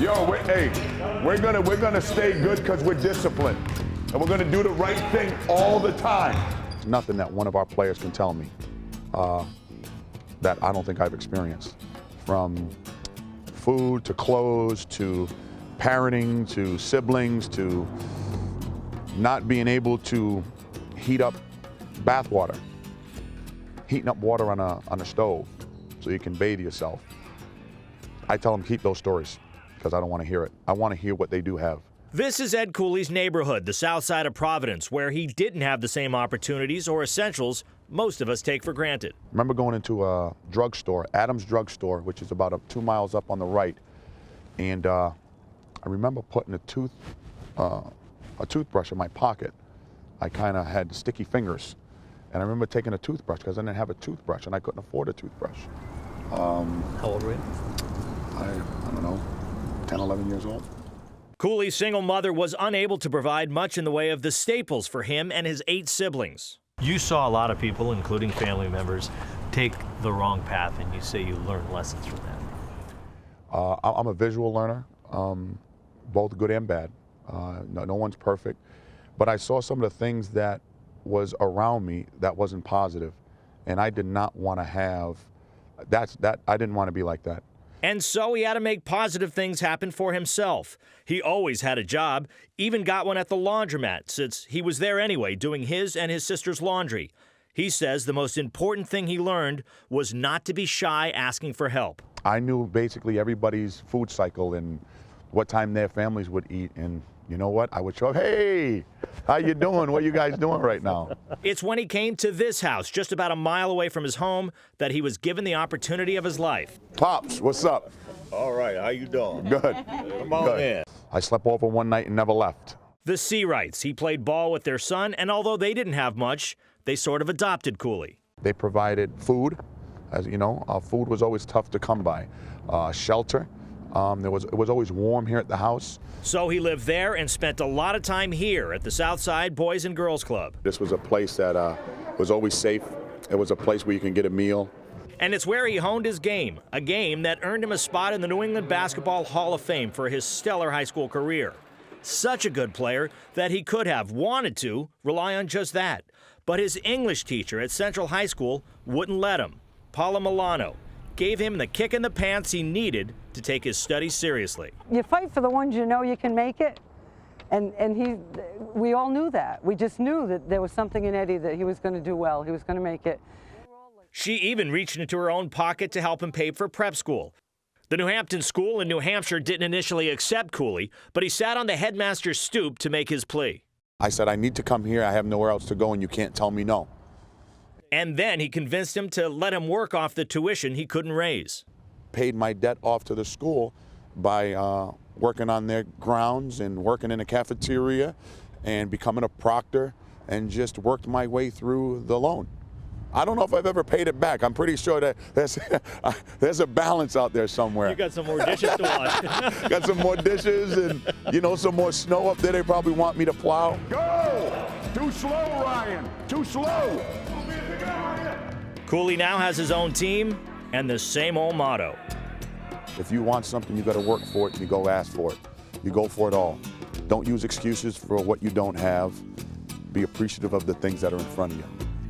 Yo, we're gonna stay good because we're disciplined, and we're gonna do the right thing all the time. There's nothing that one of our players can tell me that I don't think I've experienced, from food to clothes to parenting to siblings to not being able to heat up bath water, heating up water on a stove so you can bathe yourself. I tell them keep those stories because I don't want to hear it. I want to hear what they do have. This is Ed Cooley's neighborhood, the south side of Providence, where he didn't have the same opportunities or essentials most of us take for granted. I remember going into a drugstore, Adams Drugstore, which is about 2 miles up on the right, and I remember putting a toothbrush in my pocket. I kind of had sticky fingers, and I remember taking a toothbrush because I didn't have a toothbrush and I couldn't afford a toothbrush. How old were you? I don't know, 10, 11 years old. Cooley's single mother was unable to provide much in the way of the staples for him and his 8 siblings. You saw a lot of people, including family members, take the wrong path, and you say you learned lessons from that. I'm a visual learner, both good and bad. No one's perfect, but I saw some of the things that was around me that wasn't positive, and I did not want to have that. I didn't want to be like that. And so he had to make positive things happen for himself. He always had a job, even got one at the laundromat, since he was there anyway doing his and his sister's laundry. He says the most important thing he learned was not to be shy asking for help. I knew basically everybody's food cycle and what time their families would eat, and you know what? I would show up, hey, how you doing? What are you guys doing right now? It's when he came to this house, just about a mile away from his home, that he was given the opportunity of his life. Pops, what's up? All right, how you doing? Good. Come on in. I slept over one night and never left. The Seawrights, he played ball with their son, and although they didn't have much, they sort of adopted Cooley. They provided food. As you know, food was always tough to come by. Shelter. It was always warm here at the house. So he lived there and spent a lot of time here at the Southside Boys and Girls Club. This was a place that was always safe. It was a place where you can get a meal. And it's where he honed his game, a game that earned him a spot in the New England Basketball Hall of Fame for his stellar high school career. Such a good player that he could have wanted to rely on just that. But his English teacher at Central High School wouldn't let him. Paula Milano gave him the kick in the pants he needed to take his studies seriously. You fight for the ones you know you can make it, and we all knew that. We just knew that there was something in Eddie that he was going to do well, he was going to make it. She even reached into her own pocket to help him pay for prep school. The New Hampton school in New Hampshire didn't initially accept Cooley, but he sat on the headmaster's stoop to make his plea. I said, I need to come here, I have nowhere else to go, and you can't tell me no. And then he convinced him to let him work off the tuition he couldn't raise. Paid my debt off to the school by working on their grounds and working in a cafeteria and becoming a proctor, and just worked my way through the loan. I don't know if I've ever paid it back. I'm pretty sure that there's a balance out there somewhere. You got some more dishes to wash. Got some more dishes and, you know, some more snow up there they probably want me to plow. Go! Too slow, Ryan. Too slow. Cooley now has his own team and the same old motto. If you want something, you got to work for it and you go ask for it. You go for it all. Don't use excuses for what you don't have. Be appreciative of the things that are in front of you.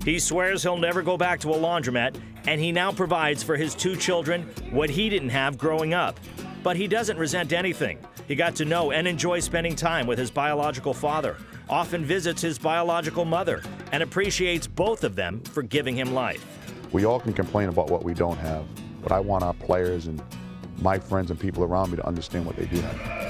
He swears he'll never go back to a laundromat, and he now provides for his 2 children what he didn't have growing up. But he doesn't resent anything. He got to know and enjoy spending time with his biological father, often visits his biological mother, and appreciates both of them for giving him life. We all can complain about what we don't have, but I want our players and my friends and people around me to understand what they do have.